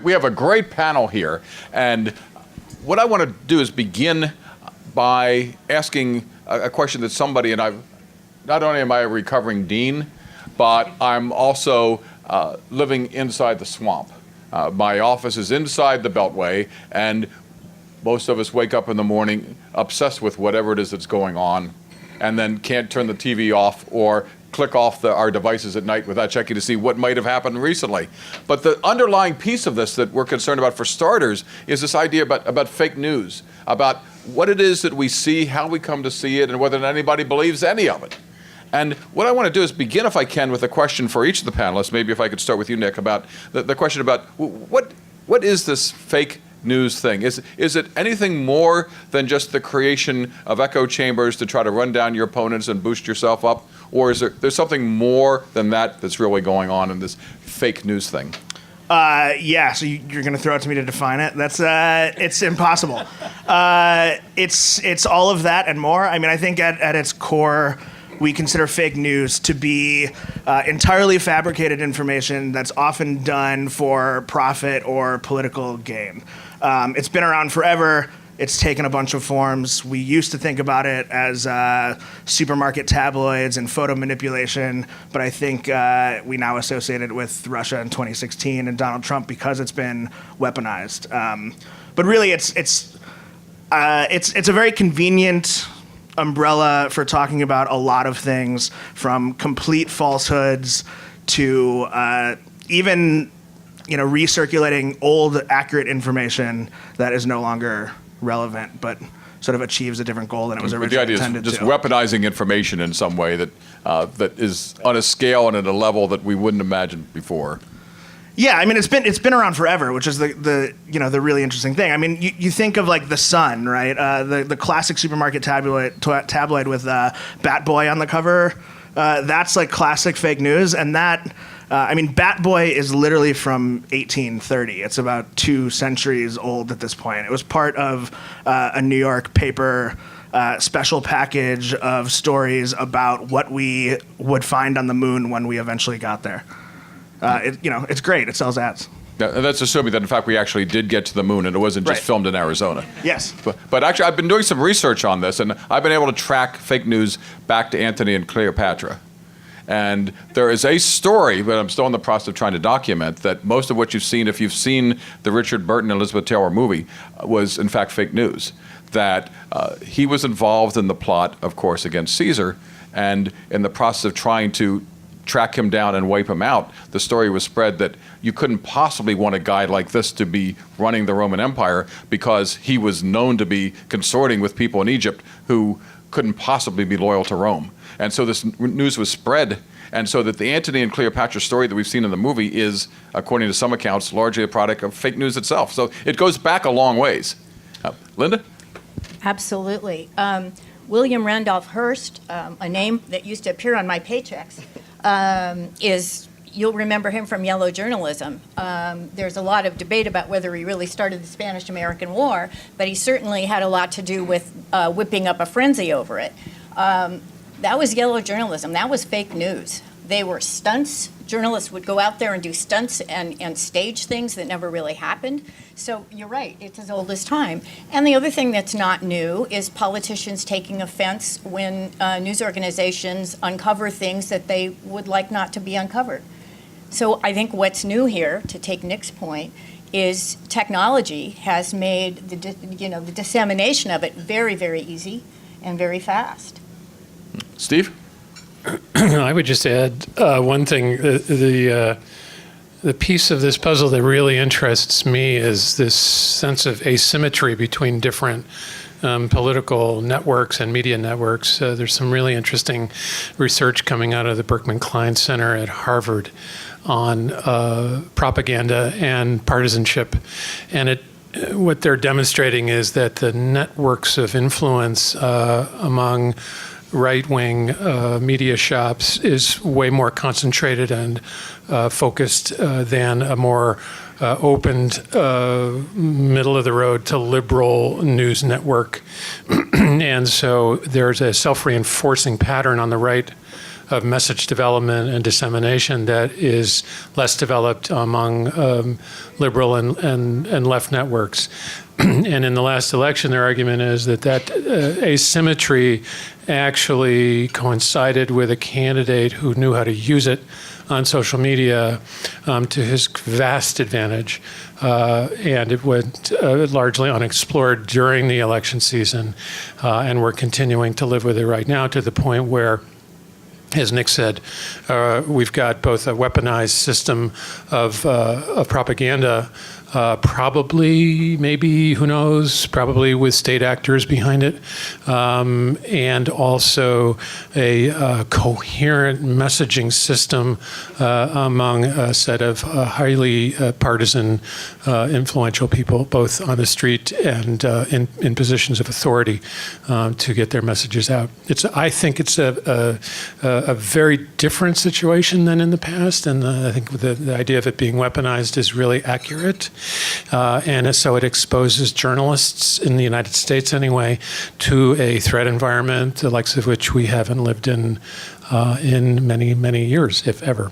we have a great panel here, and what I want to do is begin by asking a question that somebody, and not only am I a recovering dean, but I'm also living inside the swamp. My office is inside the Beltway, and most of us wake up in the morning obsessed with whatever it is that's going on, and then can't turn the TV off or click off our devices at night without checking to see what might have happened recently. But the underlying piece of this that we're concerned about, for starters, is this idea about fake news, about what it is that we see, how we come to see it, and whether anybody believes any of it. And what I want to do is begin, if I can, with a question for each of the panelists. Maybe if I could start with you, Nick, about the question about what is this fake news thing? Is it anything more than just the creation of echo chambers to try to run down your opponents and boost yourself up? Or is there's something more than that that's really going on in this fake news thing? Yeah, so you're going to throw it to me to define it? That's it's impossible. It's all of that and more. I mean, I think at its core, we consider fake news to be entirely fabricated information that's often done for profit or political gain. It's been around forever. It's taken a bunch of forms. We used to think about it as supermarket tabloids and photo manipulation, but I think we now associate it with Russia in 2016 and Donald Trump because it's been weaponized. But really, it's a very convenient umbrella for talking about a lot of things, from complete falsehoods to even recirculating old accurate information that is no longer relevant but sort of achieves a different goal than it was originally intended to. The idea is just weaponizing information in some way that is on a scale and at a level that we wouldn't imagine before. Yeah, I mean, it's been around forever, which is the really interesting thing. I mean, you think of like the Sun, right? The classic supermarket tabloid with Bat Boy on the cover. That's like classic fake news, and that. I mean, Bat Boy is literally from 1830. It's about 2 centuries old at this point. It was part of a New York paper special package of stories about what we would find on the moon when we eventually got there. It's great. It sells ads. That's assuming that, in fact, we actually did get to the moon and it wasn't just filmed in Arizona. Yes. But actually, I've been doing some research on this, and I've been able to track fake news back to Antony and Cleopatra. And there is a story, but I'm still in the process of trying to document, that most of what you've seen, if you've seen the Richard Burton and Elizabeth Taylor movie, was in fact fake news. That he was involved in the plot, of course, against Caesar, and in the process of trying to track him down and wipe him out, the story was spread that you couldn't possibly want a guy like this to be running the Roman Empire because he was known to be consorting with people in Egypt who couldn't possibly be loyal to Rome. And so this news was spread, and so that the Antony and Cleopatra story that we've seen in the movie is, according to some accounts, largely a product of fake news itself. So it goes back a long ways. Linda? Absolutely. William Randolph Hearst, a name that used to appear on my paychecks, you'll remember him from yellow journalism. There's a lot of debate about whether he really started the Spanish-American War, but he certainly had a lot to do with whipping up a frenzy over it. That was yellow journalism. That was fake news. They were stunts. Journalists would go out there and do stunts and stage things that never really happened. So you're right, it's as old as time. And the other thing that's not new is politicians taking offense when news organizations uncover things that they would like not to be uncovered. So I think what's new here, to take Nick's point, is technology has made the dissemination of it very, very easy and very fast. Steve? I would just add one thing. The piece of this puzzle that really interests me is this sense of asymmetry between different political networks and media networks. There's some really interesting research coming out of the Berkman Klein Center at Harvard on propaganda and partisanship. And what they're demonstrating is that the networks of influence among right-wing media shops is way more concentrated and focused than a more opened middle-of-the-road to liberal news network. And so there's a self-reinforcing pattern on the right of message development and dissemination that is less developed among liberal and left networks. And in the last election, their argument is that asymmetry actually coincided with a candidate who knew how to use it on social media to his vast advantage. And it went largely unexplored during the election season. And we're continuing to live with it right now to the point where, as Nick said, we've got both a weaponized system of propaganda, probably, maybe, who knows, probably with state actors behind it, and also a coherent messaging system among a set of highly partisan, influential people, both on the street and in positions of authority, to get their messages out. I think it's a very different situation than in the past, and I think the idea of it being weaponized is really accurate. And so it exposes journalists in the United States anyway to a threat environment the likes of which we haven't lived in many, many years, if ever.